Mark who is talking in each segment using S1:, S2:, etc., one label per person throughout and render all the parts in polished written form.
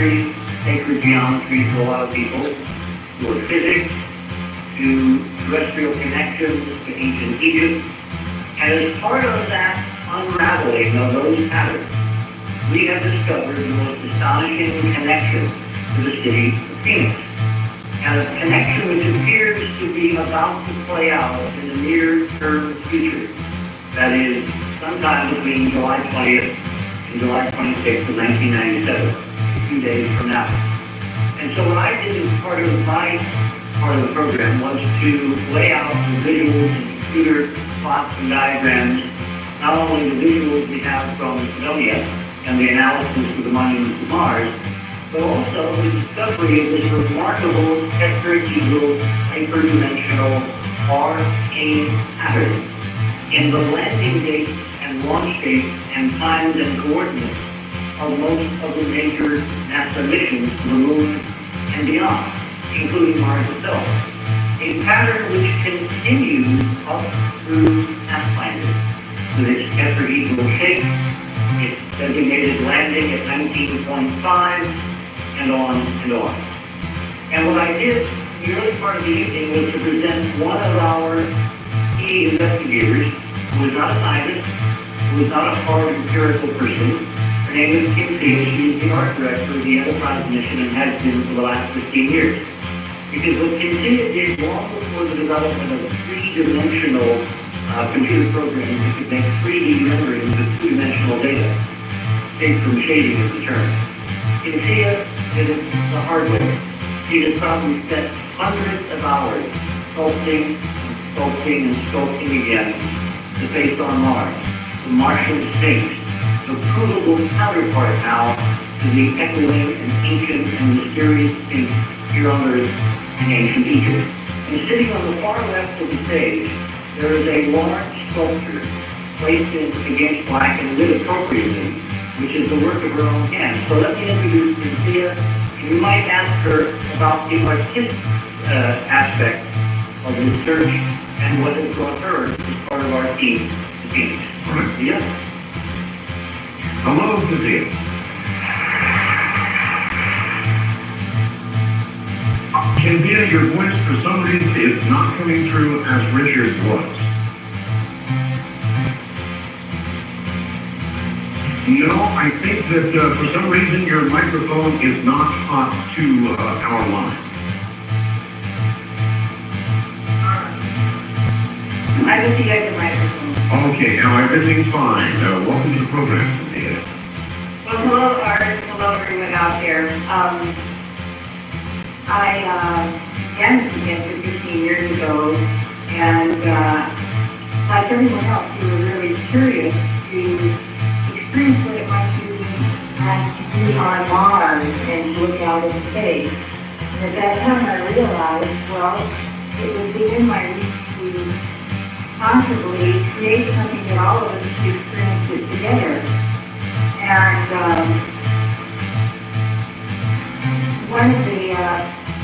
S1: chemistry, sacred geometry to a lot of people, to physics, to terrestrial connections to ancient Egypt. And as part of that unraveling of those patterns, we have discovered the most astonishing connection to the city of Phoenix. And a connection which appears to be about to play out in the near-term future. That is, sometime between July 20th and July 26th of 1997, a few days from now. And so what I did as part of my part of the program was to lay out the visuals and computer plots and diagrams, not only the visuals we have from Sidonia and the analysis of the monuments to Mars, but also the discovery of this remarkable tetrahedral hyperdimensional arcane pattern in the landing dates and launch dates and times and coordinates of most of the major NASA missions to the Moon and beyond, including Mars itself. A pattern which continues up through Pathfinder with its tetrahedral shape, its designated landing at 19.5, and on and on. And what I did in the early part of the evening was to present one of our key investigators, who is not a scientist, who is not a hard empirical person. Her name is Kim Thea. She is the art director of the Enterprise mission and has been for the last 15 years. Because what Kim Thea did long before the development of three-dimensional computer programs that could make 3D renderings of two-dimensional data, take from shading as the term. Kim Thea did it the hard way. She has probably spent hundreds of hours sculpting and sculpting and sculpting again the face on Mars, the Martian Sphinx, the provable counterpart now to the echoing and ancient and mysterious Sphinx here on Earth in ancient Egypt. And sitting on the far left of the stage, there is a large sculpture placed against black and lit appropriately, which is the work of her own hands. So let me introduce Cynthia. You might ask her about the artistic aspect of the research and what has brought her as part of our team to Phoenix. Cynthia?
S2: Hello, Cynthia. Cynthia, your voice for some reason is not coming through as Richard's was. No, I think that for some reason your microphone is not hot to our line.
S3: I will see you guys the microphone.
S2: Okay, now everything's fine. Welcome to the program, Cynthia.
S3: Well, hello, Art. Hello, everyone out there. I began this event 15 years ago, and like everyone else, we were really curious to experience what it might be like to be on Mars and look out in space. And at that time, I realized, well, it was within my reach to possibly create something that all of us could experience it together. And one of the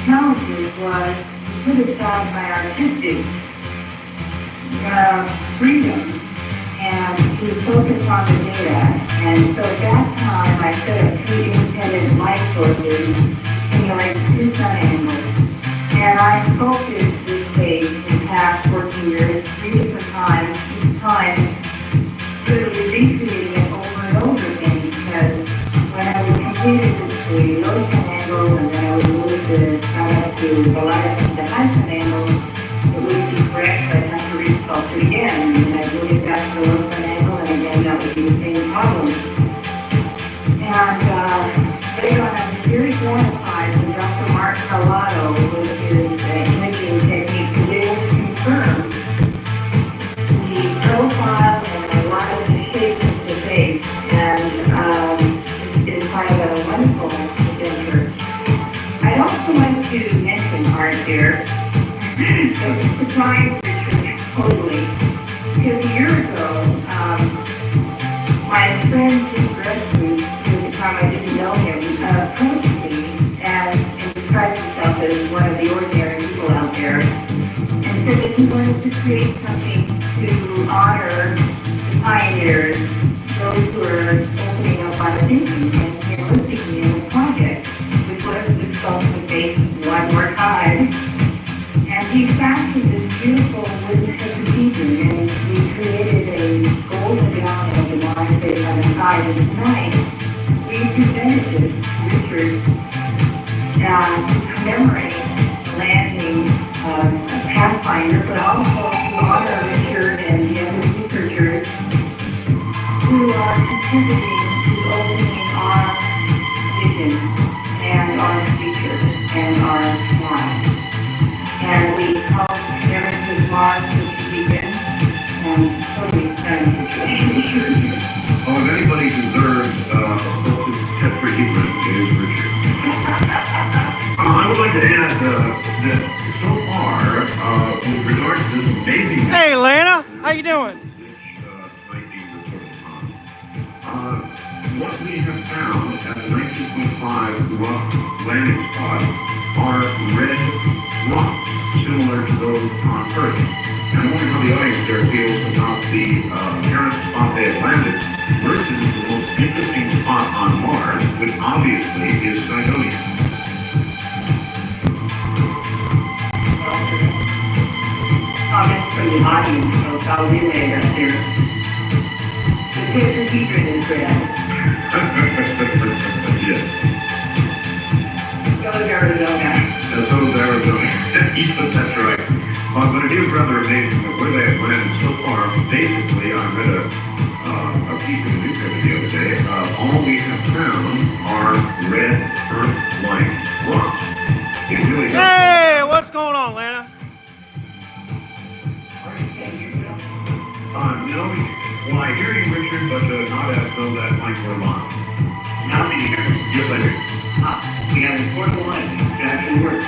S3: challenges was to put aside my artistic freedom and to focus on the data. And so at that time, I set up three independent light sources, simulating two sun angles. And I sculpted this space in the past 14 years, 3 different times, each time literally recreating it over and over again, because when I would complete it with the low sun angle and then I would move the sun up to the light the high sun angle, it would be correct, but I'd have to resculpt it again, and then I'd move it back to the low sun angle, and again that would be the same problem. And later on, I was very gratified when Dr. Mark Carlotto, with his imaging technique, was able to confirm the profile and a lot of the shapes of the face, and it's been quite a wonderful adventure. I'd also like to mention Art here. So it's surprised Richard totally. Because a year ago, my friend Jim Gressley, who at the time I didn't know him, approached me and described himself as one of the ordinary people out there, and said that he wanted to create something to honor the pioneers, those who are opening up on the thinking and enlisting me in the project. And tonight, we presented this to Richard to commemorate the landing of Pathfinder, but also to honor Richard and the other researchers who are contributing to opening our vision and our future and our lives. And we hope Eric Mars this weekend and totally excited situation.
S2: Oh, if anybody deserves a test for humor, it is Richard. I would like to add that so far, with regard to this amazing...
S4: Hey, Lana, how you doing?
S2: Which might be reported on. What we have found at the 19.5 rock landing spot are red rocks, similar to those on Earth. And I wonder how the audience there feels about the apparent spot they have landed versus the most interesting spot on Mars, which obviously is Cydonia.
S3: Comments from the audience, so I'll relay that here. The secret is red.
S2: Yes.
S3: Go to Arizona.
S2: So is Arizona. That's right. But it is rather amazing that where they have landed so far. Basically, I read a piece in the newspaper the other day. All we have found are red Earth-like rocks. It really
S4: Hey, what's going on, Lana?
S2: No, well, I hear you, Richard, but not as though that mic were on.
S1: Now can you hear me?
S2: Yes, I do.
S1: We have a portable line to actually work.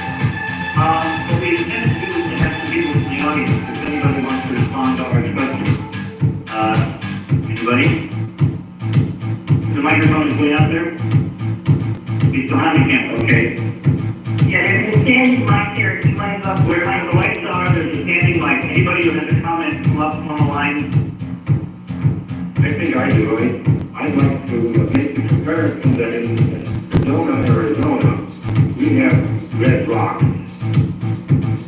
S1: What we intend to do is to have some people in the audience, if anybody wants to respond to our questions. Anybody? The microphone is way out there? It's behind the camera, okay.
S3: Yeah, there's a standing mic here. You might go
S1: Where the lights are, there's a standing mic. Anybody who has a comment, come up on the line.
S5: I think I do. I'd like to make the comparison that in Sedona, Arizona, we have red rocks.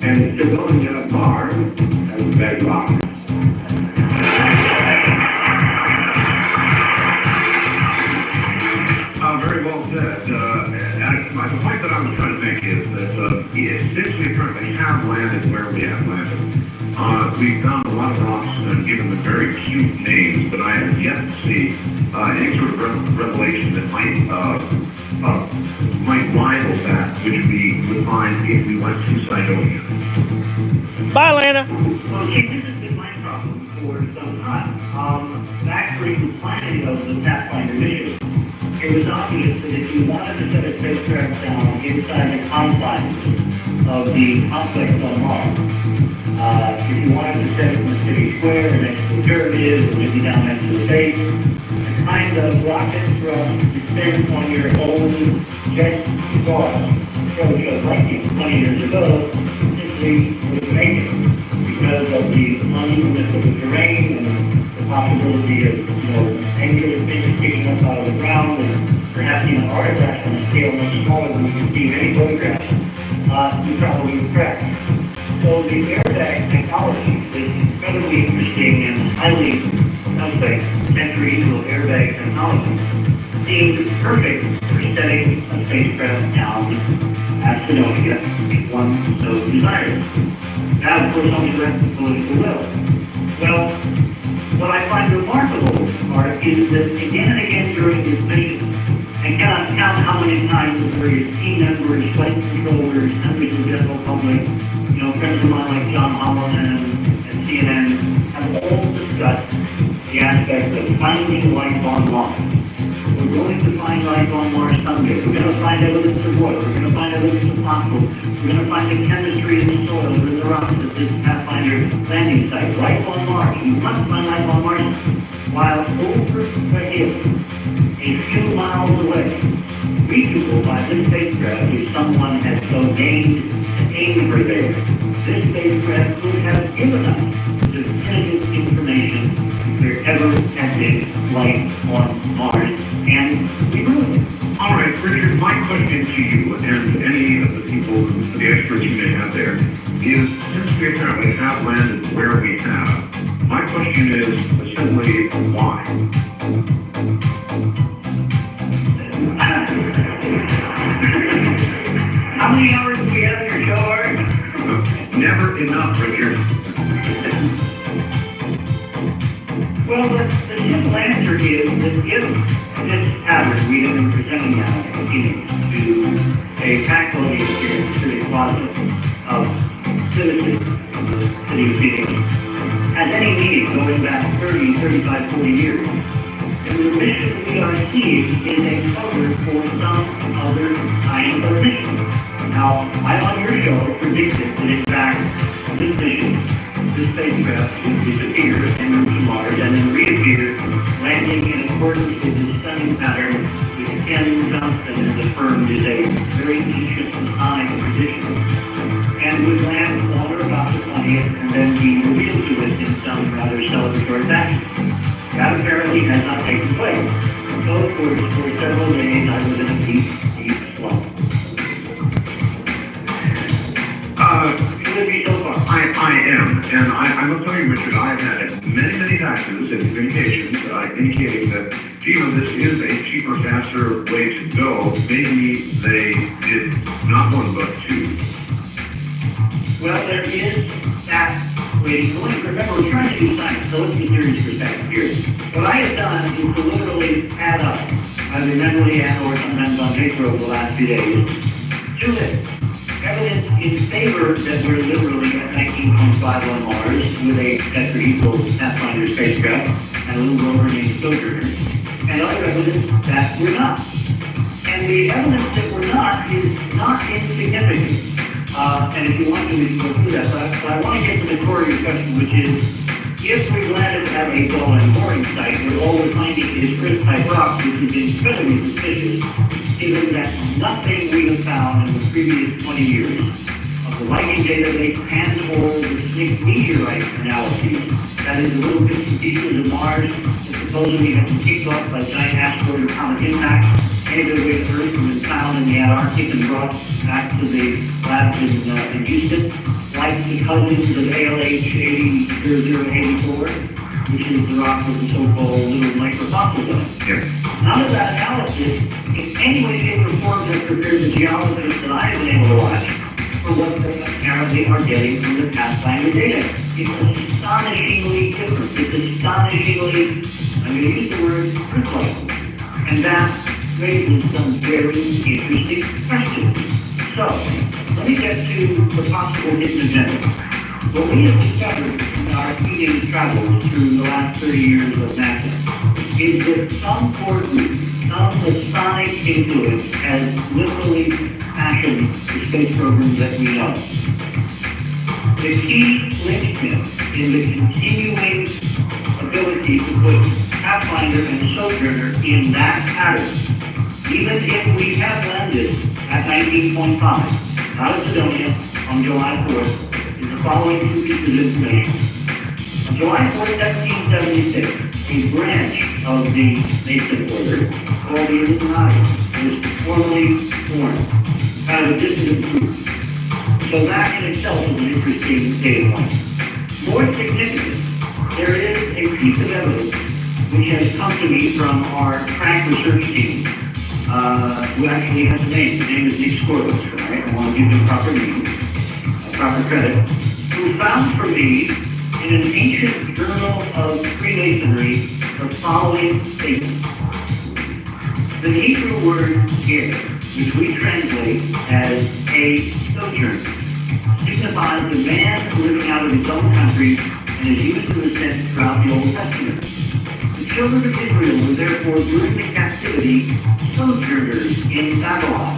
S5: And Sedona, Mars, has red rocks.
S2: Very well said. The point that I was trying to make is that since we currently have landed where we have landed, we've found a lot of rocks given the very cute names, but I have yet to see any sort of revelation that might rival that which we would find if we went to Cydonia.
S4: Bye, Lana.
S1: Well, see, this has been my problem for some time. Back during the planning of the Pathfinder mission, it was obvious that if you wanted to set a spacecraft down inside the confines of the complex on Mars, if you wanted to set it in the city square next to the pyramid or maybe down next to the base, the kind of rocket thrust descent on your own jet stars showed us like 20 years ago simply was make it because of the unevenness of the terrain and the possibility of, angular things sticking up out of the ground and perhaps even artifacts on a scale much smaller than we can see in any photograph, you probably would crack. So the airbag technology is incredibly interesting and highly suspect centrifugal airbag technology seems perfect for setting a spacecraft down at Cydonia if one so desires. Now, of course, only rests the political will. Well, what I find remarkable, Art, is that again and again during this mission, I cannot count how many times the various team members, flight controllers, members of the general public, friends of mine like John Holland and CNN have all discussed the aspect of finding life on Mars. We're going to find life on Mars someday. We're going to find evidence of oil. We're going to find evidence of fossils. We're going to find the chemistry in the soil or in the rocks at this Pathfinder landing site. Life on Mars. We must find life on Mars. While over the hill, a few miles away, reachable by this spacecraft if someone had so deigned to aim for there, this spacecraft could have given us definitive information if there ever had been life on Mars, and we ruined it.
S2: All right, Richard, my question to you and any of the people, the experts you may have there, is since we apparently have landed where we have, my question is simply why?
S1: a faculty here in the city of Plaza of citizens of the city of Phoenix at any meeting going back 30, 35, 40 years. And the mission we are seeing is a cover for some other kind of mission. Now, I on your show predicted that in fact this mission, this spacecraft would disappear and move to Mars and then reappear, landing in accordance with the stunning pattern which Ken Johnston has affirmed is a very ancient Masonic tradition, and would land on or about the 20th and then be revealed to us in some rather celebratory fashion. That apparently has not taken place. So, of course, for several days I was in a deep, deep slump. So far.
S2: I am, and I will tell you, Richard, I've had many faxes and communications indicating that, this is a cheaper, faster way to go. Maybe they did not one, but two.
S1: Well, there is that way to go. Remember, we're trying to do science, so let's be serious for a second here. What I have done is to literally add up, either mentally and or sometimes on paper over the last few days, to it. Evidence in favor that we're literally at 19.5 on Mars with a tetrahedral Pathfinder spacecraft and a little rover named Sojourner, and other evidence that we're not. And the evidence that we're not is not insignificant. And if you want to, we can go through that. But I want to get to the core of your question, which is, if we landed at a ball and mooring site where all we're finding is Earth-type rocks, which is incredibly suspicious, given that nothing we have found in the previous 20 years of the Viking database and or the SNCC meteorite analyses, that is the little bits and pieces of Mars that supposedly have been kicked off by giant asteroid or comet impacts, made their way to Earth and been found in the Antarctic and brought back to the labs in Houston, like the cousins of ALH 800084, which is the rock with the so-called little microfossils on it.
S2: Yes.
S1: None of that analysis in any way, shape, or form has prepared the geologists that I have been able to watch for what they apparently are getting from the Pathfinder data. It's astonishingly different. It's astonishingly, I'm going to use the word, Earth-like. And that raises some very interesting questions. So, let me get to the possible hidden agenda. What we have discovered in our meeting travels through the last 30 years of NASA is that some core group, some Masonic influence has literally fashioned the space programs that we know. The key linchpin in the continuing ability to put Pathfinder and Sojourner in that pattern, even if we have landed at 19.5 out of Sidonia on July 4th, is the following two pieces of information. On July 4th, 1776, a branch of the Mason Order called the Illuminati was formally formed, kind of a dissident group. So that in itself is an interesting data point. More significant, there is a piece of evidence which has come to me from our crack research team, who actually has a name. His name is Nick Skorlos, right? I want to give him proper name, proper credit, who found for me in an ancient journal of Freemasonry the following statement. The Hebrew word ger, which we translate as a sojourner, signifies the man living out of his own country and is used in the sense throughout the Old Testament. The children of Israel were therefore during the captivity sojourners in Babylon,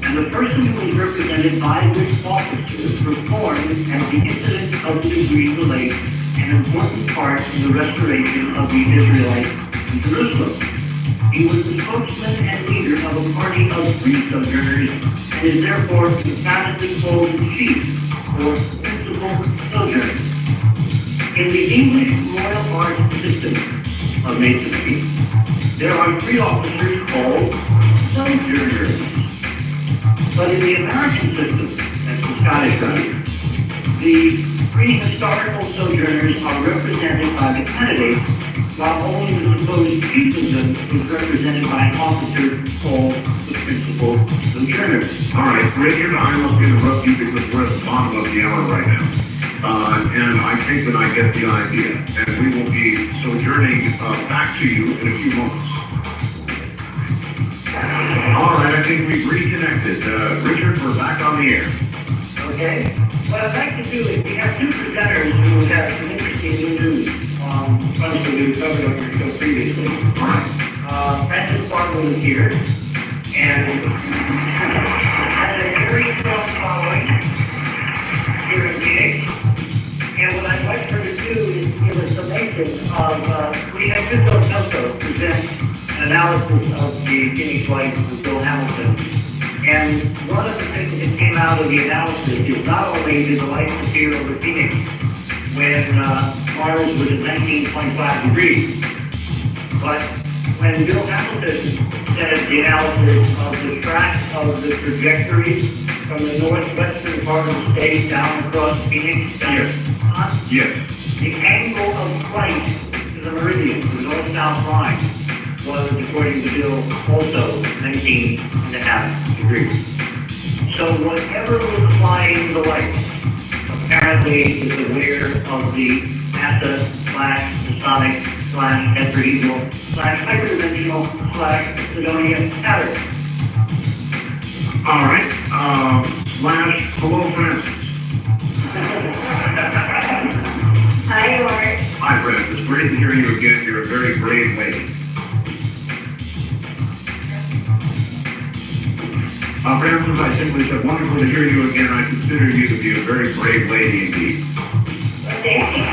S1: and the person who was represented by this officer performed at the incident of the degree lake an important part in the restoration of the Israelites in Jerusalem. He was the spokesman and leader of a party of free sojourners and is therefore emphatically called the chief or principal sojourner. In the English royal art system of Masonry, there are three officers called sojourners. But in the American system, that's the Scottish Rite, the three historical sojourners are represented by the candidate, while only the supposed chief of them is represented by an officer called the principal sojourner.
S2: All right, Richard, I must interrupt you because we're at the bottom of the hour right now. And I think that I get the idea. And we will be sojourning back to you in a few moments. All right, I think we've reconnected. connected. Richard, we're back on the air.
S1: Okay. What I'd like to do is, we have two presenters who have some interesting news on bunch of news covered on your show previously.
S2: All right.
S1: Francis Barlow is here, and has a very strong following here in Phoenix. And what I'd like her to do is give a summation of, we had Bill Nelson present an analysis of the Phoenix Life with Bill Hamilton. And one of the things that came out of the analysis is not only did the lights appear over Phoenix when Mars was at 19.5 degrees, but when Bill Hamilton said the analysis of the track of the trajectory from the northwestern part of the state down across Phoenix,
S2: Yes.
S1: the angle of flight to the meridian, the north-south line, was, according to Bill, also 19.5 degrees. So whatever was flying the light apparently is aware of the NASA/Tetrahedral/hyperdimensional/Sidonia pattern.
S2: All right. Hello, Francis.
S3: Hi, Art.
S2: Hi, Francis. Great to hear you again. You're a very brave lady. Francis, I simply said, wonderful to hear you again. I consider you to be a very brave lady indeed.
S3: Thank you.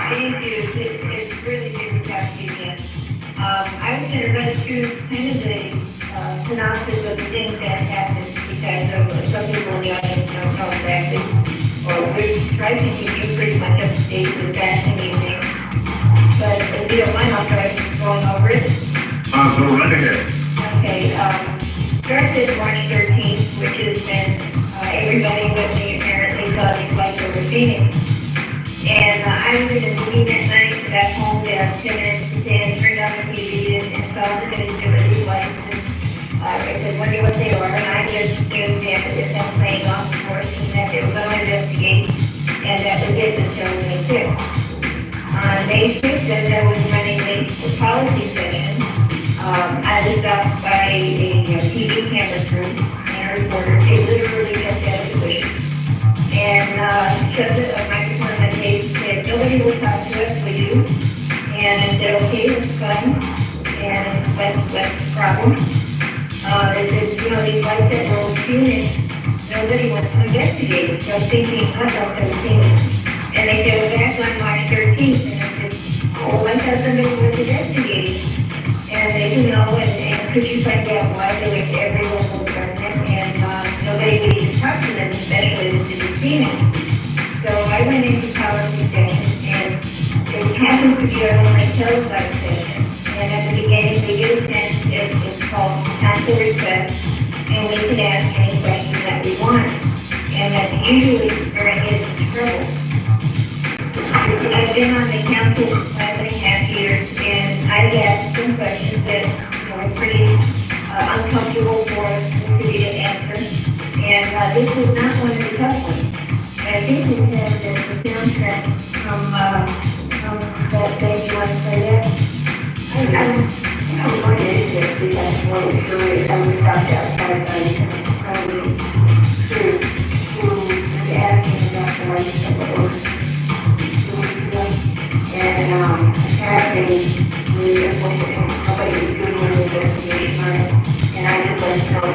S3: Thank you. It's really good to talk to you again. I was going to run through kind of the synopsis of the things that happened because of some people in the audience don't know exactly, or we're trying to keep you pretty much up to date with that and evening. But if you don't mind, I'll try going over it.
S2: Go right ahead.
S3: Okay, started March 13th, which is when everybody with me apparently saw these lights over Phoenix. And I was in a meeting at night, got home at 10 minutes to 10, turned on the TV and saw the news of these lights. And I said, wonder what they were, and I just assumed that it was them playing off the course and that they were going to investigate, and that was it until May 6th. On May 6th, as I was running late for policy session, I was stopped by a TV camera crew and a reporter. They literally just had a question. And shoved a microphone in my face and said, nobody will talk to us, will you? And I said, okay, that's fine. And what's the problem? They said, these lights that were over Phoenix, nobody wants to investigate it. So I'm thinking, I thought they were Phoenix. And they said, well, that's on March 13th. And I said, oh, I thought somebody was investigating. And they didn't know, and could you find out why they went to every local government and nobody would even talk to them, especially the city of Phoenix. So I went into policy session, and it happened to be our only televised session. And at the beginning, we get a sense it's called council request, and we can ask any questions that we want. And that's usually where I get into trouble. I've been on the council for 5.5 years, and I've asked some questions that are pretty uncomfortable for the city to answer. And this was not one of the tough ones. And I think we have the soundtrack from that thing. You want to play that? I'm going to this because one of the stories I was stopped outside by probably who was asking about the lights that were over. And apparently, nobody was doing an investigation on it. And I just let them know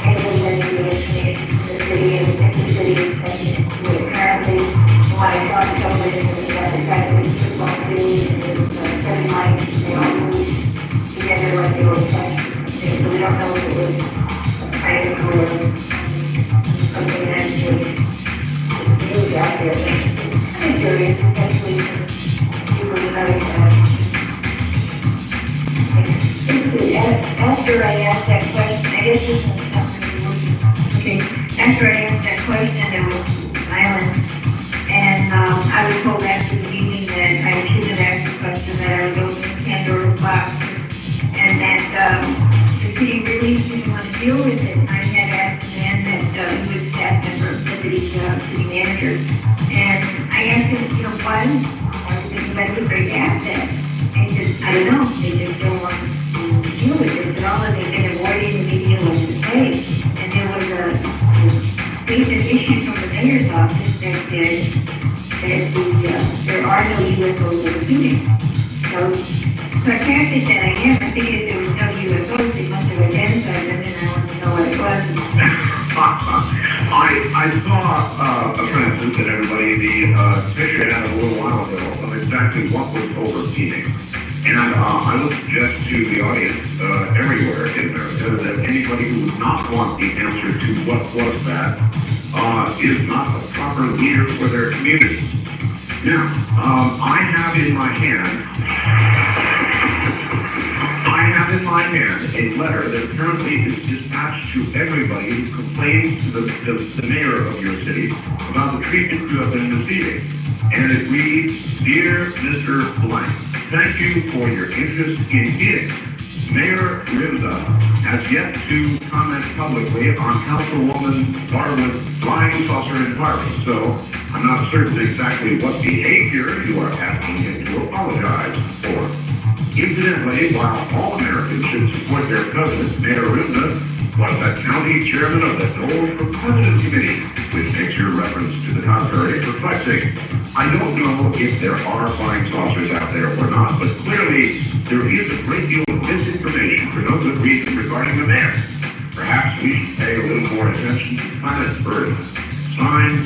S3: anyone that did the investigation in the city and the city inspected. Apparently, when I talked to somebody, it was about the fact that we took off the news and it was 7 lights and they all moved together like they were attached. So we don't know if it was a prank or something actually moved out there. I'm curious, especially after I asked that question, I guess this is something. Okay, after I asked that question, there was silence, and I was told after the meeting that I shouldn't have asked the question, that I was opening Pandora's box, and that the city really didn't want to deal with it. I had asked a man that he was staff member of the city manager, and I asked him, why? That's a great asset. And he said, so sarcastic that I am. I figured there was no UFOs, they must have identified them, and I want to know what it was.
S2: I saw a transcript that everybody, the picture had a little while ago of exactly what was over Phoenix. And I would suggest to the audience everywhere in America that anybody who would not want the answer to what was that is not the proper leader for their community. Now, I have in my hand a letter that apparently is dispatched to everybody who complains to the mayor of your city about the treatment you have been receiving. And it reads, "Dear Mr. Blank, thank you for your interest in Phoenix. Mayor Rimza has yet to comment publicly on Councilwoman Darwin's flying saucer inquiry, so I'm not certain exactly what behavior you are asking him to apologize for. Incidentally, while all Americans should support their president, Mayor Rimza was the county chairman of the Goals for President Committee, which makes your reference to the contrary perplexing. I don't know if there are flying saucers out there or not, but clearly there is a great deal of misinformation for no good reason regarding the mayor. Perhaps we should pay a little more attention to planet Earth." Signed,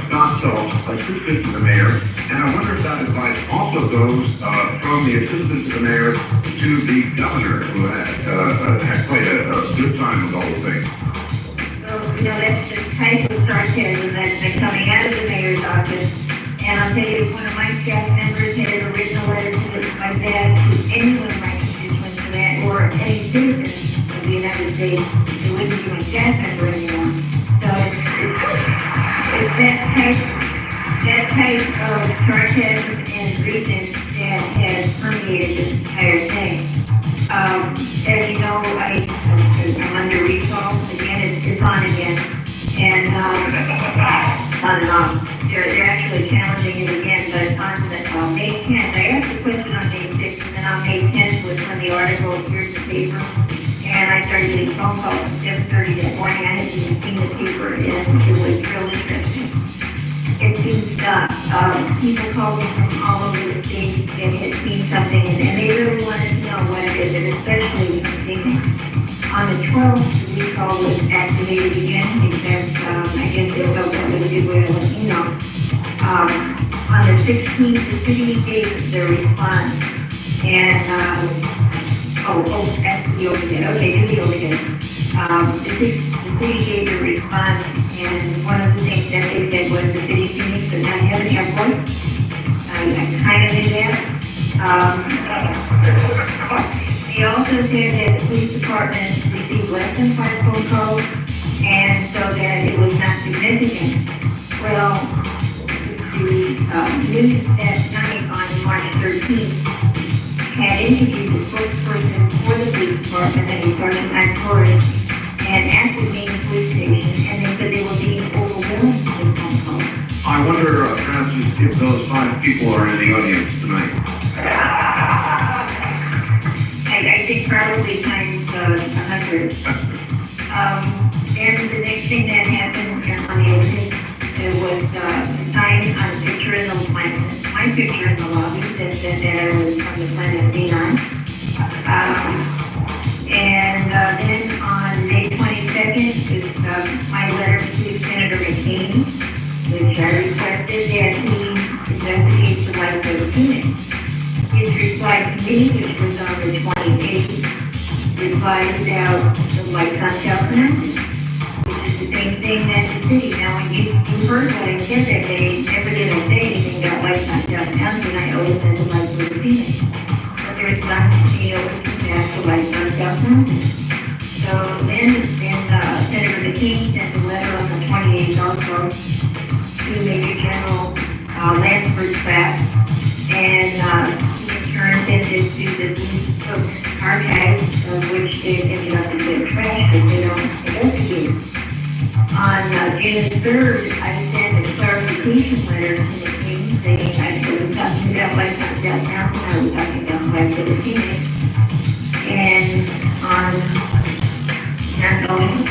S2: Scott Phelps, assistant to the mayor, and I wonder if that advice also goes from the assistant to the mayor to the governor, who had quite a good time with all the things.
S3: So, that's the type of sarcasm that's been coming out of the mayor's office. And I'll tell you, one of my staff members had written a letter to my dad, to anyone of my constituents, that, or any citizen of the United States, it wouldn't be my staff member anymore. So it's that type of sarcasm and reason that has permeated this entire thing. As you know, I'm under recall. Again, it's on again. And on and off. They're actually challenging it again, but on May 10th, I asked a question on May 6th, and then on May 10th was when the article appeared in the paper, and I started getting phone calls at 7:30 that morning. I hadn't even seen the paper, and it was real interesting. It seems people called me from all over the state and had seen something, and they really wanted to know what it is, and especially from Phoenix. On the 12th, the recall was activated again because I guess they felt that was a good way to let me know. On the 16th, the city gave their response, and that's the overhead. Okay, do the overhead. The city gave their response, and one of the things that they said was the city of Phoenix does not have an airport. I kind of knew that. They also said that the police department received less than 5 phone calls, and so that it was not significant. Well, the news that night on March 13th had interviewed the spokesperson for the police department, that is Sergeant Mike Torres, and at the main police station, and they said they were being overwhelmed with phone calls.
S2: I wonder, Francis, if those 5 people are in the audience tonight.
S3: I think probably times 100. And the next thing that happened on the overhead, it was a sign on a picture in the my picture in the lobby that said that I was from the planet Xenon. And then on May 22nd is my letter to Senator McCain, which I requested that he investigate the life of Phoenix. His reply to me, which was on the 28th, replied about the lights on South Mountain, which is the same thing that the city. Now, when you heard what I said that day, never did I say anything about lights on South Mountain. I always said the lights were Phoenix. But the response to me was that the lights on South Mountain. So then Senator McCain sent a letter on the 28th also to Major General Lansford Pratt, and turn it to the police archives, which they ended up in their trash because they don't investigate. On June 3rd, I sent a clarification letter to